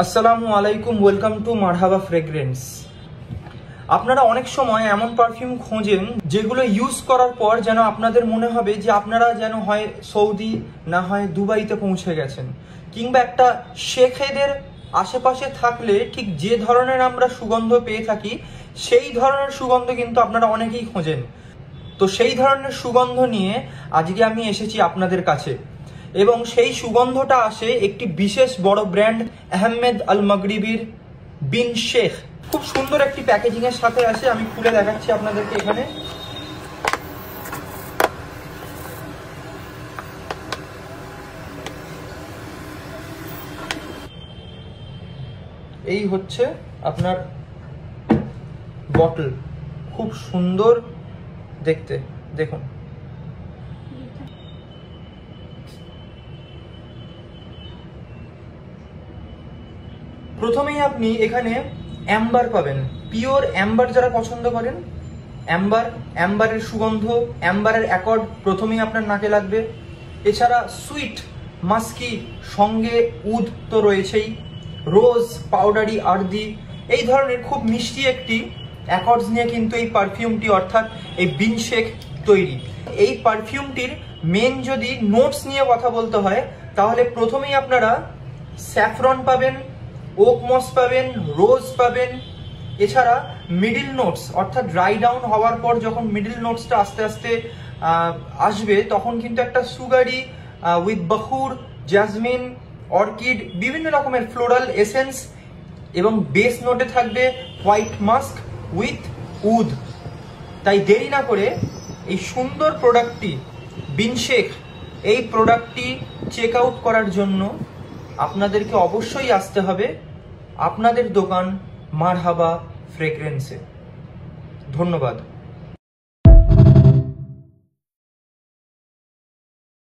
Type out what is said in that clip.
আসসালামু আলাইকুম, welcome to মারহাবা ফ্রেগ্রেন্স। আপনারা অনেক সময় এমন পারফিউম খোঁজেন যেগুলো ইউজ করার পর যেন আপনাদের মনে হবে যে আপনারা যেন হয় সৌদি না হয় দুবাইতে পৌঁছে গেছেন, কিংবা একটা শেখেদের আশেপাশে থাকলে ঠিক যে ধরনের আমরা সুগন্ধ পেয়ে থাকি সেই ধরনের সুগন্ধ কিন্তু আপনারা অনেকেই খোঁজেন। তো সেই ধরনের সুগন্ধ নিয়ে আজকে আমি এসেছি আপনাদের কাছে, এবং সেই সুগন্ধটা আসে একটি বিশেষ বড় ব্র্যান্ড আহমেদ আল মাগরিবির বিন শেখ। খুব সুন্দর একটি প্যাকেজিং এর সাথে আসে, আমি খুলে দেখাচ্ছি আপনাদেরকে। এখানে এই হচ্ছে আপনার বটল, খুব সুন্দর দেখতে, দেখুন। প্রথমেই আপনি এখানে অ্যাম্বার পাবেন, পিওর অ্যাম্বার। যারা পছন্দ করেন অ্যাম্বারের সুগন্ধ, অ্যাম্বারের অ্যাকর্ড প্রথমেই আপনার নাকে লাগবে। এছাড়া সুইট মাস্কি, সঙ্গে উদ তো রয়েছেই, রোজ, পাউডারি, আর্দি, এই ধরনের খুব মিষ্টি একটি অ্যাকর্ডস নিয়ে কিন্তু এই পারফিউমটি অর্থাৎ এই বিন শেখ তৈরি। এই পারফিউমটির মেন যদি নোটস নিয়ে কথা বলতে হয় তাহলে প্রথমেই আপনারা স্যাফরন পাবেন, ওক মস পাবেন, রোজ পাবেন। এছাড়া মিডিল নোটস অর্থাৎ ড্রাই ডাউন হওয়ার পর যখন মিডিল নোটসটা আস্তে আস্তে আসবে তখন কিন্তু একটা সুগারি উইথ বখুর, জ্যাসমিন, অর্কিড, বিভিন্ন রকমের ফ্লোরাল এসেন্স, এবং বেস নোটে থাকবে হোয়াইট মাস্ক উইথ উড। তাই দেরি না করে এই সুন্দর প্রোডাক্টটি বিন শেখ, এই প্রোডাক্টটি চেক আউট করার জন্য আপনাদেরকে অবশ্যই আসতে হবে আপনাদের দোকান মারহাবা ফ্রেগ্রেন্সে। ধন্যবাদ।